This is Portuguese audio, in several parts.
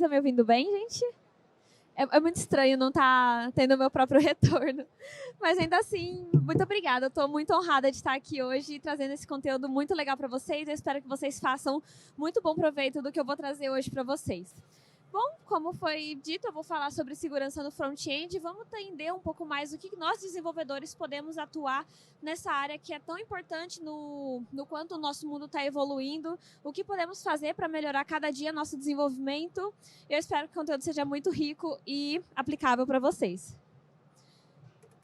estão me ouvindo bem, gente? É muito estranho não estar tendo o meu próprio retorno. Mas ainda assim, muito obrigada. Eu estou muito honrada de estar aqui hoje trazendo esse conteúdo muito legal para vocês. Eu espero que vocês façam muito bom proveito do que eu vou trazer hoje para vocês. Bom, como foi dito, eu vou falar sobre segurança no front-end. Vamos entender um pouco mais o que nós, desenvolvedores, podemos atuar nessa área que é tão importante no quanto o nosso mundo está evoluindo, o que podemos fazer para melhorar cada dia nosso desenvolvimento. Eu espero que o conteúdo seja muito rico e aplicável para vocês.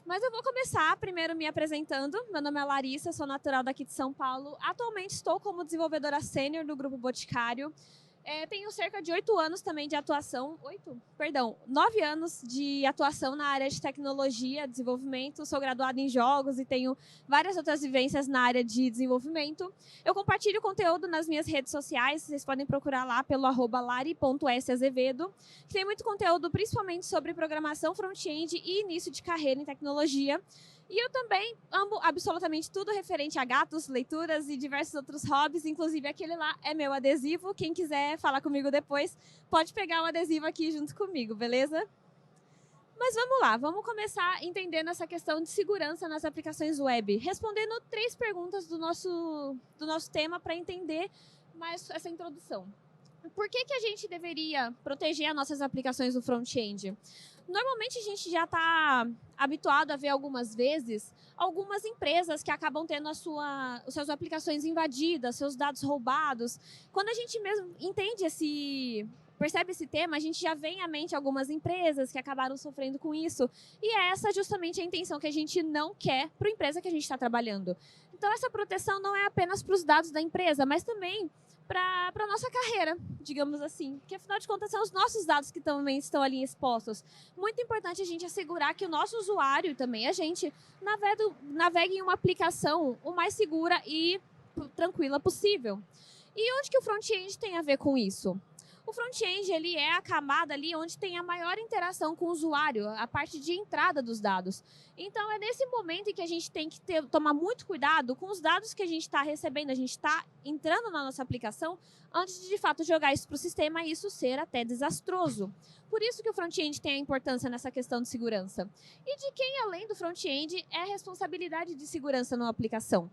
Mas eu vou começar primeiro me apresentando. Meu nome é Larissa, sou natural daqui de São Paulo. Atualmente estou como desenvolvedora sênior do Grupo Boticário. Tenho cerca de 8 anos também de atuação, 9 anos de atuação na área de tecnologia, desenvolvimento. Sou graduada em jogos e tenho várias outras vivências na área de desenvolvimento. Eu compartilho conteúdo nas minhas redes sociais, vocês podem procurar lá pelo @lari.sazevedo, que tem muito conteúdo principalmente sobre programação front-end e início de carreira em tecnologia. E eu também amo absolutamente tudo referente a gatos, leituras e diversos outros hobbies, inclusive aquele lá é meu adesivo. Quem quiser falar comigo depois, pode pegar o adesivo aqui junto comigo, beleza? Mas vamos lá, vamos começar entendendo essa questão de segurança nas aplicações web, respondendo 3 perguntas do nosso tema para entender mais essa introdução. Por que a gente deveria proteger as nossas aplicações no front-end? Normalmente a gente já está habituado a ver algumas vezes algumas empresas que acabam tendo as suas aplicações invadidas, seus dados roubados. Quando a gente mesmo percebe esse tema, a gente já vem à mente algumas empresas que acabaram sofrendo com isso. E é essa justamente a intenção que a gente não quer para a empresa que a gente está trabalhando. Então, essa proteção não é apenas para os dados da empresa, mas também para a nossa carreira, digamos assim. Porque, afinal de contas, são os nossos dados que também estão ali expostos. Muito importante a gente assegurar que o nosso usuário e também a gente navegue em uma aplicação o mais segura e tranquila possível. E onde que o front-end tem a ver com isso? O front-end ele é a camada ali onde tem a maior interação com o usuário, a parte de entrada dos dados. Então, é nesse momento em que a gente tem que tomar muito cuidado com os dados que a gente está recebendo, a gente está entrando na nossa aplicação, antes de fato, jogar isso para o sistema e isso ser até desastroso. Por isso que o front-end tem a importância nessa questão de segurança. E de quem, além do front-end, é a responsabilidade de segurança na aplicação?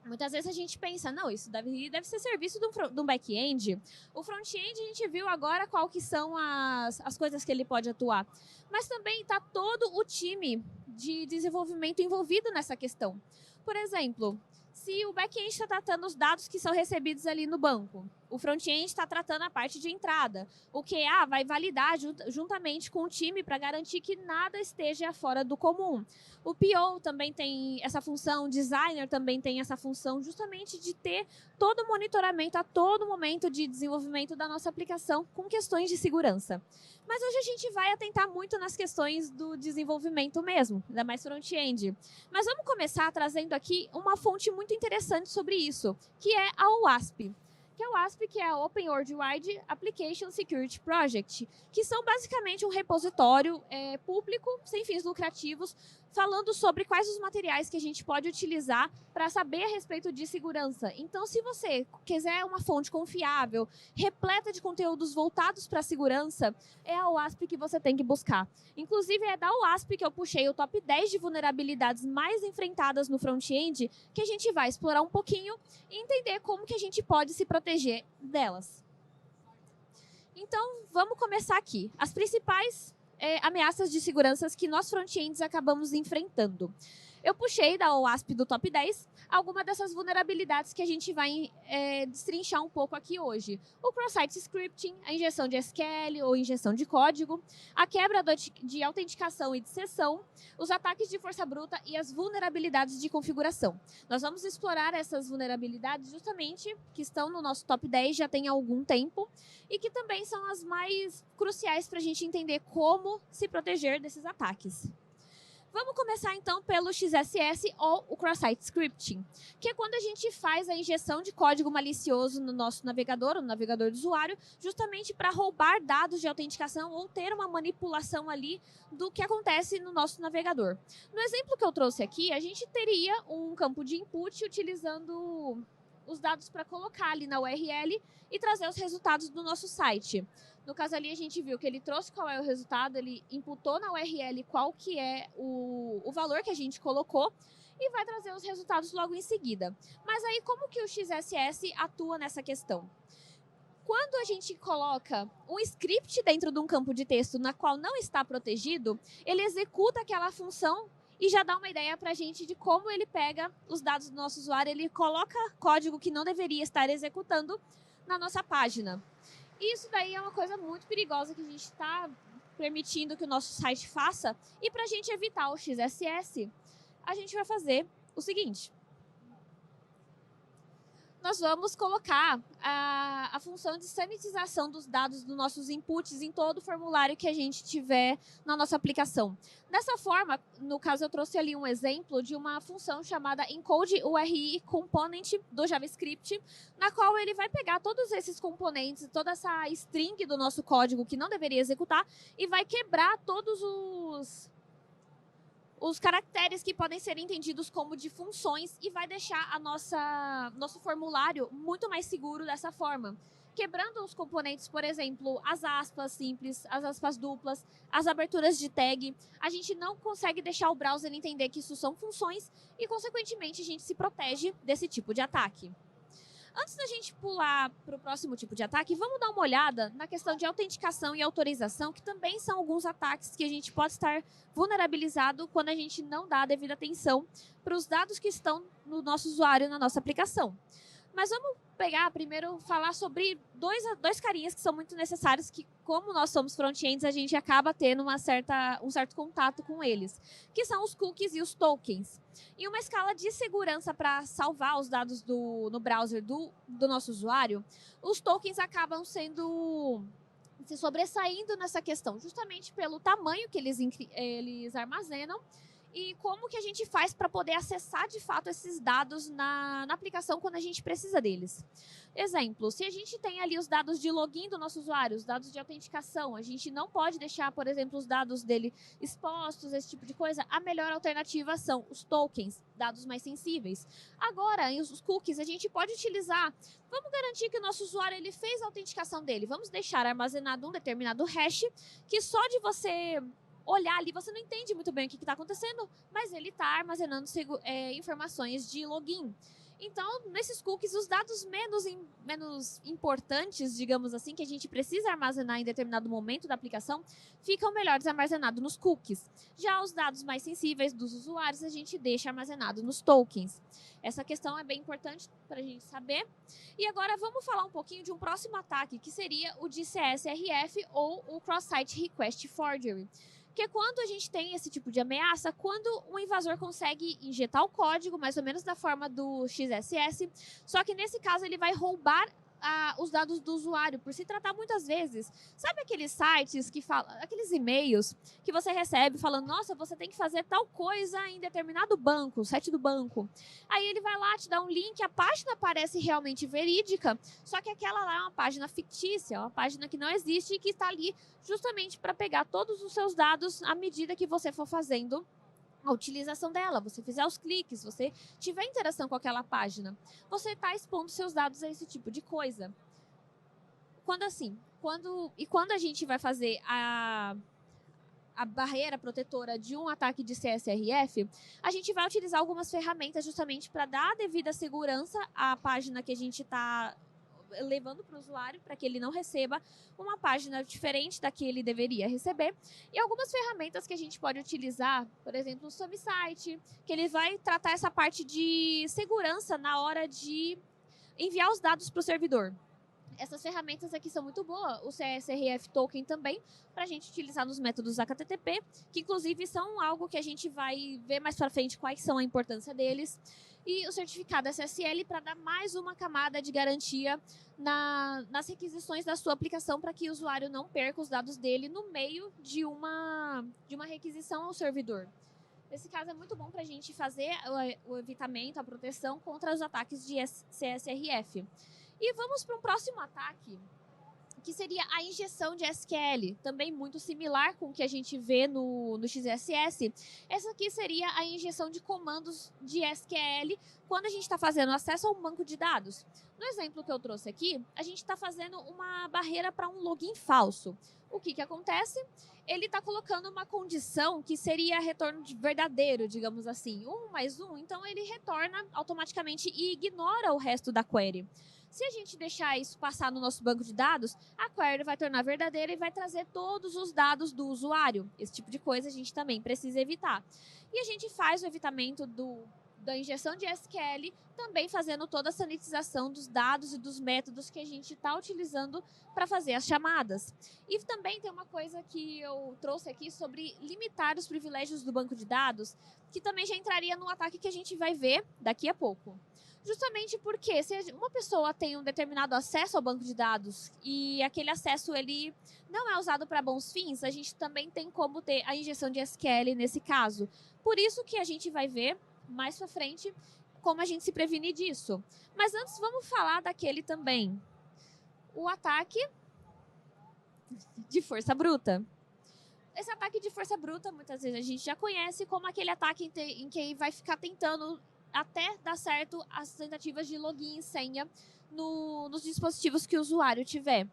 Muitas vezes a gente pensa, não, isso deve ser serviço de um back-end. O front-end a gente viu agora qual que são as coisas que ele pode atuar. Mas também está todo o time de desenvolvimento envolvido nessa questão. Por exemplo, se o back-end está tratando os dados que são recebidos ali no banco, o front-end está tratando a parte de entrada. O QA vai validar juntamente com o time para garantir que nada esteja fora do comum. O PO também tem essa função, o designer também tem essa função, justamente de ter todo o monitoramento a todo momento de desenvolvimento da nossa aplicação com questões de segurança. Mas hoje a gente vai atentar muito nas questões do desenvolvimento mesmo, ainda mais front-end. Mas vamos começar trazendo aqui uma fonte muito interessante sobre isso, que é a OWASP. Que é o OWASP, que é a Open Worldwide Application Security Project, que são basicamente um repositório público, sem fins lucrativos, falando sobre quais os materiais que a gente pode utilizar para saber a respeito de segurança. Então, se você quiser uma fonte confiável, repleta de conteúdos voltados para a segurança, é a OWASP que você tem que buscar. Inclusive, é da OWASP que eu puxei o top 10 de vulnerabilidades mais enfrentadas no front-end, que a gente vai explorar um pouquinho e entender como que a gente pode se proteger delas. Então, vamos começar aqui. As principais ameaças de segurança que nós front-ends acabamos enfrentando. Eu puxei da OWASP do top 10 algumas dessas vulnerabilidades que a gente vai destrinchar um pouco aqui hoje. O cross-site scripting, a injeção de SQL ou injeção de código, a quebra de autenticação e de sessão, os ataques de força bruta e as vulnerabilidades de configuração. Nós vamos explorar essas vulnerabilidades justamente que estão no nosso top 10 já tem algum tempo e que também são as mais cruciais para a gente entender como se proteger desses ataques. Vamos começar, então, pelo XSS ou o Cross-Site Scripting, que é quando a gente faz a injeção de código malicioso no nosso navegador, no navegador do usuário, justamente para roubar dados de autenticação ou ter uma manipulação ali do que acontece no nosso navegador. No exemplo que eu trouxe aqui, a gente teria um campo de input utilizando os dados para colocar ali na URL e trazer os resultados do nosso site. No caso ali, a gente viu que ele trouxe qual é o resultado, ele imputou na URL qual que é o valor que a gente colocou e vai trazer os resultados logo em seguida. Mas aí, como que o XSS atua nessa questão? Quando a gente coloca um script dentro de um campo de texto na qual não está protegido, ele executa aquela função e já dá uma ideia para a gente de como ele pega os dados do nosso usuário, ele coloca código que não deveria estar executando na nossa página. E isso daí é uma coisa muito perigosa que a gente está permitindo que o nosso site faça. E para a gente evitar o XSS, a gente vai fazer o seguinte. Nós vamos colocar a função de sanitização dos dados dos nossos inputs em todo o formulário que a gente tiver na nossa aplicação. Dessa forma, no caso eu trouxe ali um exemplo de uma função chamada encode URI component do JavaScript, na qual ele vai pegar todos esses componentes, toda essa string do nosso código que não deveria executar e vai quebrar todos os caracteres que podem ser entendidos como de funções e vai deixar nosso formulário muito mais seguro dessa forma. Quebrando os componentes, por exemplo, as aspas simples, as aspas duplas, as aberturas de tag, a gente não consegue deixar o browser entender que isso são funções e, consequentemente, a gente se protege desse tipo de ataque. Antes da gente pular para o próximo tipo de ataque, vamos dar uma olhada na questão de autenticação e autorização, que também são alguns ataques que a gente pode estar vulnerabilizado quando a gente não dá a devida atenção para os dados que estão no nosso usuário, na nossa aplicação. Mas vamos primeiro falar sobre dois carinhas que são muito necessários, que como nós somos front-ends, a gente acaba tendo um certo contato com eles, que são os cookies e os tokens. Em uma escala de segurança para salvar os dados no browser do nosso usuário, os tokens acabam se sobressaindo nessa questão, justamente pelo tamanho que eles armazenam e como que a gente faz para poder acessar de fato esses dados na aplicação quando a gente precisa deles. Exemplo, se a gente tem ali os dados de login do nosso usuário, os dados de autenticação, a gente não pode deixar, por exemplo, os dados dele expostos, esse tipo de coisa. A melhor alternativa são os tokens, dados mais sensíveis. Agora, os cookies, a gente pode utilizar. Vamos garantir que o nosso usuário ele fez a autenticação dele. Vamos deixar armazenado um determinado hash que só de você olhar ali, você não entende muito bem o que está acontecendo, mas ele está armazenando informações de login. Então, nesses cookies, os dados menos importantes, digamos assim, que a gente precisa armazenar em determinado momento da aplicação, ficam melhores armazenados nos cookies. Já os dados mais sensíveis dos usuários, a gente deixa armazenado nos tokens. Essa questão é bem importante para a gente saber. E agora vamos falar um pouquinho de um próximo ataque, que seria o de CSRF ou o Cross-Site Request Forgery. Que é quando a gente tem esse tipo de ameaça, quando um invasor consegue injetar o código, mais ou menos da forma do XSS, só que nesse caso ele vai roubar os dados do usuário, por se tratar muitas vezes. Sabe aqueles sites que falam, aqueles e-mails que você recebe falando, nossa, você tem que fazer tal coisa em determinado banco, site do banco. Aí ele vai lá, te dá um link, a página parece realmente verídica, só que aquela lá é uma página fictícia, uma página que não existe e que está ali justamente para pegar todos os seus dados à medida que você for fazendo a utilização dela, você fizer os cliques, você tiver interação com aquela página, você está expondo seus dados a esse tipo de coisa. Quando a gente vai fazer a barreira protetora de um ataque de CSRF, a gente vai utilizar algumas ferramentas justamente para dar a devida segurança à página que a gente está levando para o usuário, para que ele não receba uma página diferente da que ele deveria receber. E algumas ferramentas que a gente pode utilizar, por exemplo, o SumSite, que ele vai tratar essa parte de segurança na hora de enviar os dados para o servidor. Essas ferramentas aqui são muito boas, o CSRF Token também, para a gente utilizar nos métodos HTTP, que inclusive são algo que a gente vai ver mais para frente quais são a importância deles. E o certificado SSL para dar mais uma camada de garantia nas requisições da sua aplicação para que o usuário não perca os dados dele no meio de uma requisição ao servidor. Nesse caso é muito bom para a gente fazer o evitamento, a proteção contra os ataques de CSRF. E vamos para um próximo ataque, que seria a injeção de SQL, também muito similar com o que a gente vê no XSS. Essa aqui seria a injeção de comandos de SQL quando a gente está fazendo acesso a um banco de dados. No exemplo que eu trouxe aqui, a gente está fazendo uma barreira para um login falso. O que acontece? Ele está colocando uma condição que seria retorno de verdadeiro, digamos assim, 1 mais 1, então ele retorna automaticamente e ignora o resto da query. Se a gente deixar isso passar no nosso banco de dados, a query vai tornar verdadeira e vai trazer todos os dados do usuário. Esse tipo de coisa a gente também precisa evitar. E a gente faz o evitamento da injeção de SQL, também fazendo toda a sanitização dos dados e dos métodos que a gente está utilizando para fazer as chamadas. E também tem uma coisa que eu trouxe aqui sobre limitar os privilégios do banco de dados, que também já entraria no ataque que a gente vai ver daqui a pouco. Justamente porque se uma pessoa tem um determinado acesso ao banco de dados e aquele acesso ele não é usado para bons fins, a gente também tem como ter a injeção de SQL nesse caso. Por isso que a gente vai ver mais para frente como a gente se prevenir disso. Mas antes vamos falar daquele também, o ataque de força bruta. Esse ataque de força bruta, muitas vezes a gente já conhece como aquele ataque em que vai ficar tentando até dar certo as tentativas de login e senha nos dispositivos que o usuário tiver.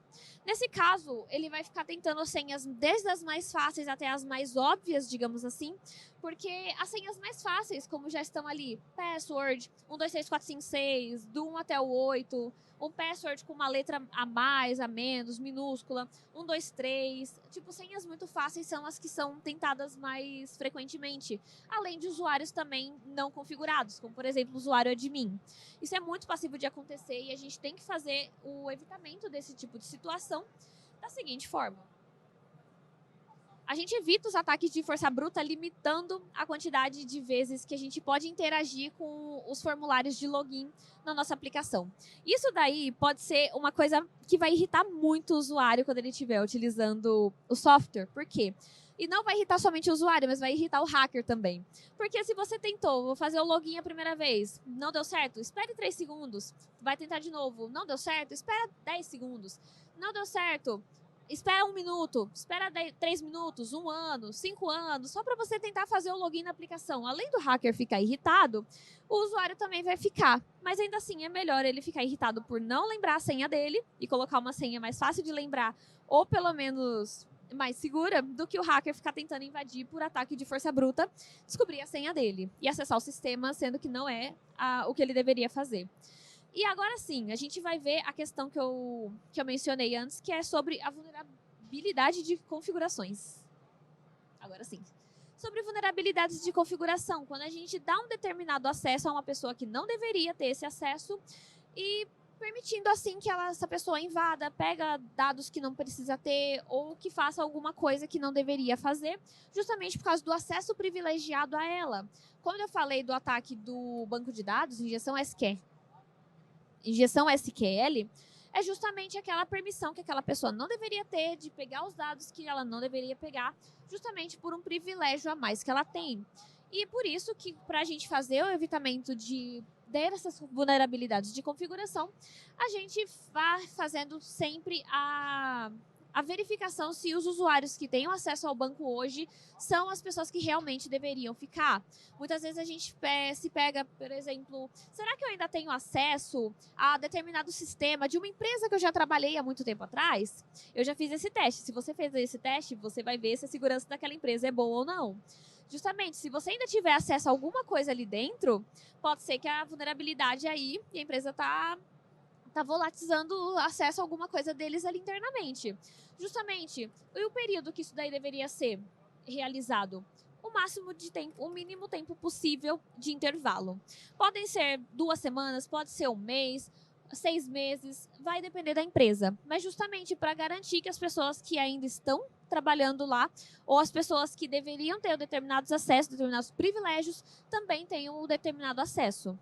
Nesse caso, ele vai ficar tentando as senhas desde as mais fáceis até as mais óbvias, digamos assim, porque as senhas mais fáceis, como já estão ali, password, 123456, do 1 até o 8, um password com uma letra a mais, a menos, minúscula, 123, tipo, senhas muito fáceis são as que são tentadas mais frequentemente, além de usuários também não configurados, como por exemplo o usuário admin. Isso é muito passível de acontecer e a gente tem que fazer o evitamento desse tipo de situação da seguinte forma. A gente evita os ataques de força bruta limitando a quantidade de vezes que a gente pode interagir com os formulários de login na nossa aplicação. Isso daí pode ser uma coisa que vai irritar muito o usuário quando ele estiver utilizando o software. Por quê? E não vai irritar somente o usuário, mas vai irritar o hacker também. Porque se você tentou, vou fazer o login a primeira vez, não deu certo, espere 3 segundos, vai tentar de novo, não deu certo, espera 10 segundos, não deu certo, espera 1 minuto, espera 3 minutos, 1 ano, 5 anos, só para você tentar fazer o login na aplicação. Além do hacker ficar irritado, o usuário também vai ficar. Mas ainda assim é melhor ele ficar irritado por não lembrar a senha dele e colocar uma senha mais fácil de lembrar, ou pelo menos mais segura, do que o hacker ficar tentando invadir por ataque de força bruta, descobrir a senha dele e acessar o sistema, sendo que não é o que ele deveria fazer. E agora sim, a gente vai ver a questão que eu mencionei antes, que é sobre a vulnerabilidade de configurações. Agora sim. Sobre vulnerabilidades de configuração, quando a gente dá um determinado acesso a uma pessoa que não deveria ter esse acesso e permitindo assim que essa pessoa invada, pega dados que não precisa ter ou que faça alguma coisa que não deveria fazer, justamente por causa do acesso privilegiado a ela. Quando eu falei do ataque do banco de dados, injeção SQL, é justamente aquela permissão que aquela pessoa não deveria ter de pegar os dados que ela não deveria pegar, justamente por um privilégio a mais que ela tem. E por isso que, para a gente fazer o evitamento dessas vulnerabilidades de configuração, a gente vai fazendo sempre a verificação se os usuários que têm acesso ao banco hoje são as pessoas que realmente deveriam ficar. Muitas vezes a gente se pega, por exemplo, será que eu ainda tenho acesso a determinado sistema de uma empresa que eu já trabalhei há muito tempo atrás? Eu já fiz esse teste. Se você fez esse teste, você vai ver se a segurança daquela empresa é boa ou não. Justamente, se você ainda tiver acesso a alguma coisa ali dentro, pode ser que a vulnerabilidade aí e a empresa tá volatilizando o acesso a alguma coisa deles ali internamente. Justamente, e o período que isso daí deveria ser realizado? O máximo de tempo, o mínimo tempo possível de intervalo. Podem ser 2 semanas, pode ser 1 mês, 6 meses, vai depender da empresa. Mas justamente para garantir que as pessoas que ainda estão trabalhando lá, ou as pessoas que deveriam ter determinados acessos, determinados privilégios, também tenham o determinado acesso.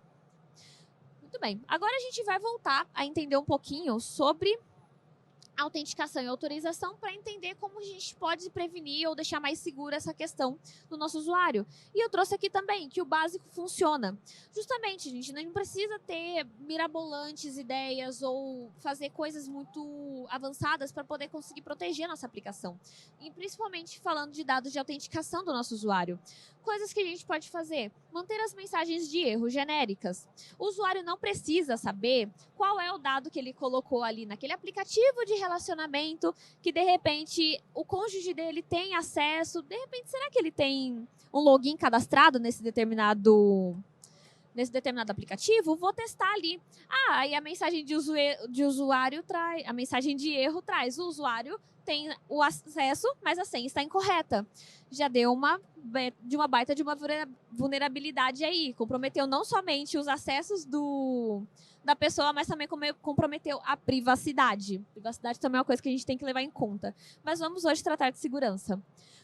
Muito bem, agora a gente vai voltar a entender um pouquinho sobre autenticação e autorização para entender como a gente pode prevenir ou deixar mais segura essa questão do nosso usuário. E eu trouxe aqui também que o básico funciona. Justamente, a gente não precisa ter mirabolantes ideias ou fazer coisas muito avançadas para poder conseguir proteger a nossa aplicação. E principalmente falando de dados de autenticação do nosso usuário. Coisas que a gente pode fazer: manter as mensagens de erro genéricas. O usuário não precisa saber qual é o dado que ele colocou ali naquele aplicativo de relacionamento, que de repente o cônjuge dele tem acesso. De repente, será que ele tem um login cadastrado nesse determinado aplicativo? Vou testar ali. Aí a mensagem de usuário traz, a mensagem de erro traz: o usuário tem o acesso, mas a senha está incorreta. Já deu uma baita de uma vulnerabilidade aí. Comprometeu não somente os acessos da pessoa, mas também comprometeu a privacidade. Privacidade também é uma coisa que a gente tem que levar em conta. Mas vamos hoje tratar de segurança.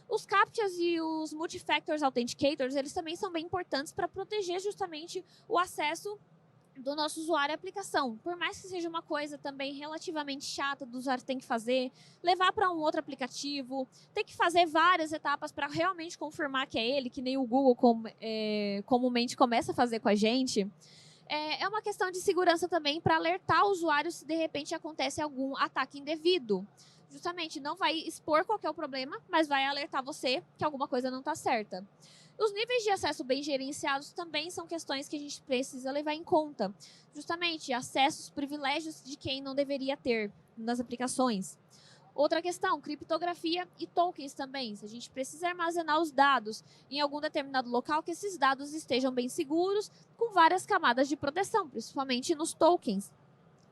Os CAPTCHAs e os Multifactor Authenticators, eles também são bem importantes para proteger justamente o acesso do nosso usuário à aplicação. Por mais que seja uma coisa também relativamente chata do usuário ter que fazer, levar para um outro aplicativo, ter que fazer várias etapas para realmente confirmar que é ele, que nem o Google comumente começa a fazer com a gente. É uma questão de segurança também para alertar o usuário se de repente acontece algum ataque indevido. Justamente, não vai expor qual que é o problema, mas vai alertar você que alguma coisa não está certa. Os níveis de acesso bem gerenciados também são questões que a gente precisa levar em conta. Justamente, acessos, privilégios de quem não deveria ter nas aplicações. Outra questão: criptografia e tokens também. Se a gente precisa armazenar os dados em algum determinado local, que esses dados estejam bem seguros, com várias camadas de proteção, principalmente nos tokens.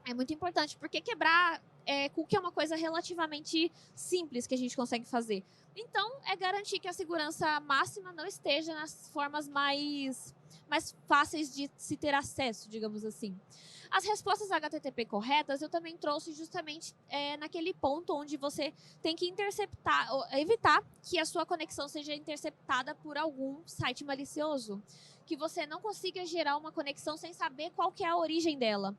É muito importante, porque quebrar cookie é uma coisa relativamente simples que a gente consegue fazer. Então, é garantir que a segurança máxima não esteja nas formas mais fáceis de se ter acesso, digamos assim. As respostas HTTP corretas eu também trouxe justamente naquele ponto onde você tem que evitar que a sua conexão seja interceptada por algum site malicioso. Que você não consiga gerar uma conexão sem saber qual que é a origem dela.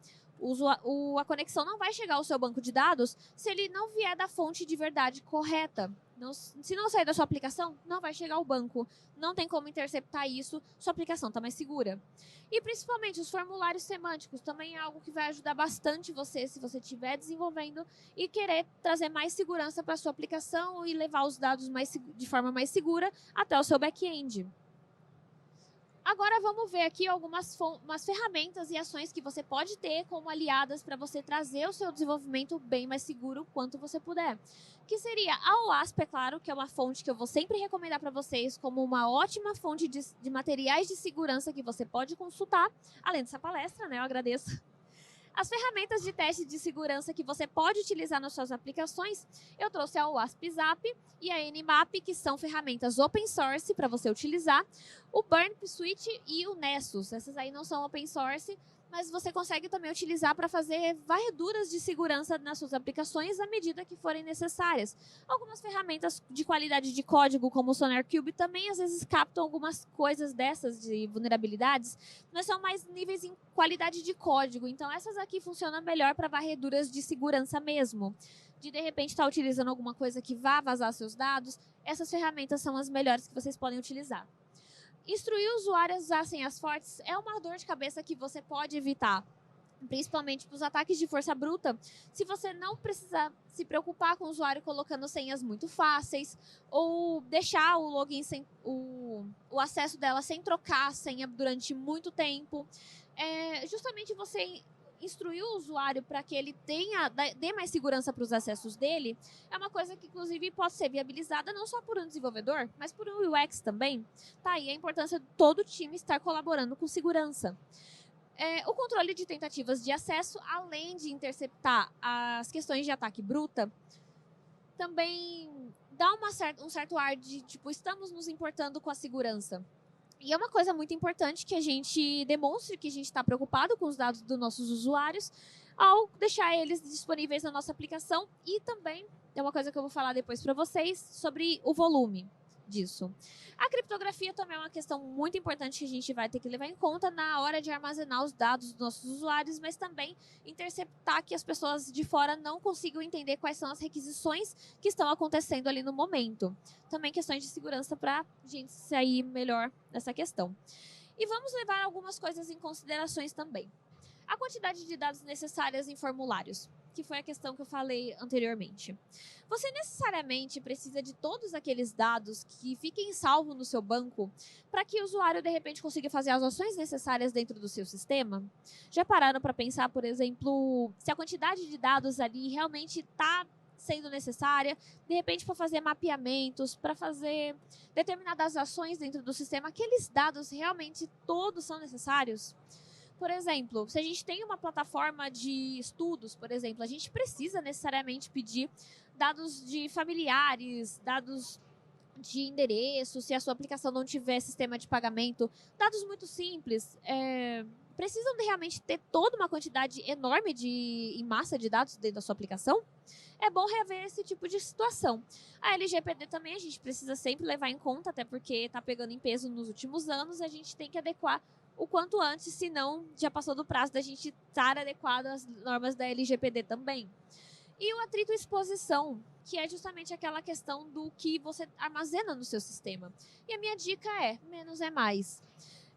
A conexão não vai chegar ao seu banco de dados se ele não vier da fonte de verdade correta. Se não sair da sua aplicação, não vai chegar ao banco. Não tem como interceptar isso, sua aplicação está mais segura. E principalmente os formulários semânticos também é algo que vai ajudar bastante você se você estiver desenvolvendo e querer trazer mais segurança para a sua aplicação e levar os dados de forma mais segura até o seu back-end. Agora vamos ver aqui algumas ferramentas e ações que você pode ter como aliadas para você trazer o seu desenvolvimento bem mais seguro quanto você puder. Que seria a OWASP, é claro, que é uma fonte que eu vou sempre recomendar para vocês como uma ótima fonte de materiais de segurança que você pode consultar. Além dessa palestra, né? Eu agradeço. As ferramentas de teste de segurança que você pode utilizar nas suas aplicações, eu trouxe a OWASP Zap e a Nmap, que são ferramentas open source para você utilizar, o Burp Suite e o Nessus. Essas aí não são open source, mas você consegue também utilizar para fazer varreduras de segurança nas suas aplicações à medida que forem necessárias. Algumas ferramentas de qualidade de código, como o SonarQube, também às vezes captam algumas coisas dessas de vulnerabilidades, mas são mais níveis em qualidade de código. Então, essas aqui funcionam melhor para varreduras de segurança mesmo. De repente, estar utilizando alguma coisa que vá vazar seus dados, essas ferramentas são as melhores que vocês podem utilizar. Instruir usuários a usar senhas fortes é uma dor de cabeça que você pode evitar, principalmente para os ataques de força bruta. Se você não precisar se preocupar com o usuário colocando senhas muito fáceis ou deixar o login o acesso dela sem trocar a senha durante muito tempo, justamente você instruir o usuário para que ele dê mais segurança para os acessos dele, é uma coisa que, inclusive, pode ser viabilizada não só por um desenvolvedor, mas por um UX também. Tá aí a importância de todo o time estar colaborando com segurança. O controle de tentativas de acesso, além de interceptar as questões de ataque bruta, também dá um certo ar de, tipo, estamos nos importando com a segurança. E é uma coisa muito importante que a gente demonstre que a gente está preocupado com os dados dos nossos usuários ao deixar eles disponíveis na nossa aplicação. E também, é uma coisa que eu vou falar depois para vocês, sobre o volume. disso. A criptografia também é uma questão muito importante que a gente vai ter que levar em conta na hora de armazenar os dados dos nossos usuários, mas também interceptar que as pessoas de fora não consigam entender quais são as requisições que estão acontecendo ali no momento. Também questões de segurança para a gente sair melhor nessa questão. E vamos levar algumas coisas em considerações também. A quantidade de dados necessárias em formulários, que foi a questão que eu falei anteriormente. Você necessariamente precisa de todos aqueles dados que fiquem salvos no seu banco para que o usuário, de repente, consiga fazer as ações necessárias dentro do seu sistema? Já pararam para pensar, por exemplo, se a quantidade de dados ali realmente está sendo necessária, de repente, para fazer mapeamentos, para fazer determinadas ações dentro do sistema, aqueles dados realmente todos são necessários? Por exemplo, se a gente tem uma plataforma de estudos, por exemplo, a gente precisa necessariamente pedir dados de familiares, dados de endereço, se a sua aplicação não tiver sistema de pagamento, dados muito simples. Precisam de realmente ter toda uma quantidade enorme em massa de dados dentro da sua aplicação? É bom rever esse tipo de situação. A LGPD também a gente precisa sempre levar em conta, até porque está pegando em peso nos últimos anos, a gente tem que adequar o quanto antes, senão já passou do prazo da gente estar adequado às normas da LGPD também. E o atrito exposição, que é justamente aquela questão do que você armazena no seu sistema. E a minha dica é, menos é mais.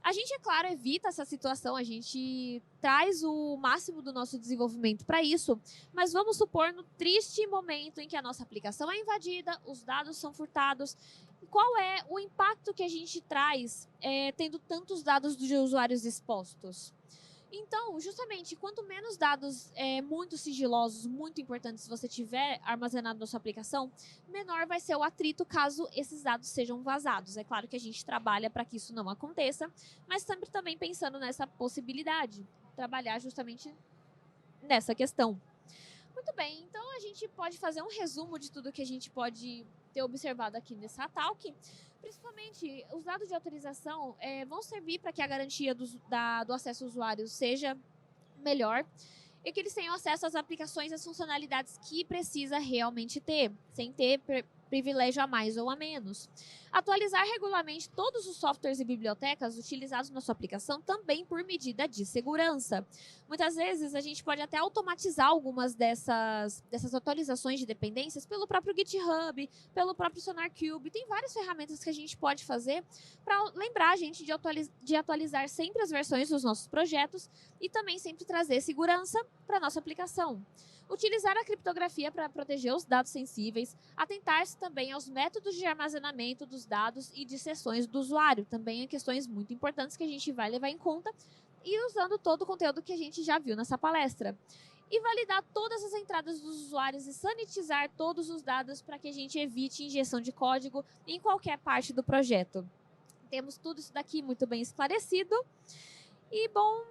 A gente, é claro, evita essa situação, a gente traz o máximo do nosso desenvolvimento para isso, mas vamos supor no triste momento em que a nossa aplicação é invadida, os dados são furtados. Qual é o impacto que a gente traz tendo tantos dados de usuários expostos? Então, justamente, quanto menos dados muito sigilosos, muito importantes você tiver armazenado na sua aplicação, menor vai ser o atrito caso esses dados sejam vazados. É claro que a gente trabalha para que isso não aconteça, mas sempre também pensando nessa possibilidade, trabalhar justamente nessa questão. Muito bem, então a gente pode fazer um resumo de tudo que a gente pode ter observado aqui nessa talk. Principalmente, os dados de autorização vão servir para que a garantia do acesso ao usuário seja melhor e que eles tenham acesso às aplicações e às funcionalidades que precisa realmente ter, sem ter privilégio a mais ou a menos. Atualizar regularmente todos os softwares e bibliotecas utilizados na sua aplicação também por medida de segurança. Muitas vezes a gente pode até automatizar algumas dessas atualizações de dependências pelo próprio GitHub, pelo próprio SonarQube. Tem várias ferramentas que a gente pode fazer para lembrar a gente de atualizar sempre as versões dos nossos projetos e também sempre trazer segurança para a nossa aplicação. Utilizar a criptografia para proteger os dados sensíveis, atentar-se também aos métodos de armazenamento dos dados e de sessões do usuário, também é questões muito importantes que a gente vai levar em conta, e usando todo o conteúdo que a gente já viu nessa palestra. E validar todas as entradas dos usuários e sanitizar todos os dados para que a gente evite injeção de código em qualquer parte do projeto. Temos tudo isso daqui muito bem esclarecido. E bom...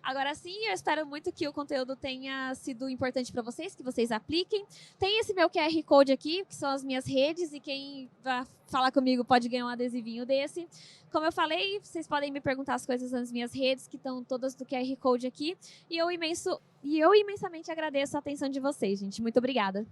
Agora sim, eu espero muito que o conteúdo tenha sido importante para vocês, que vocês apliquem. Tem esse meu QR Code aqui, que são as minhas redes, e quem vai falar comigo pode ganhar um adesivinho desse. Como eu falei, vocês podem me perguntar as coisas nas minhas redes, que estão todas do QR Code aqui. E eu imensamente agradeço a atenção de vocês, gente. Muito obrigada.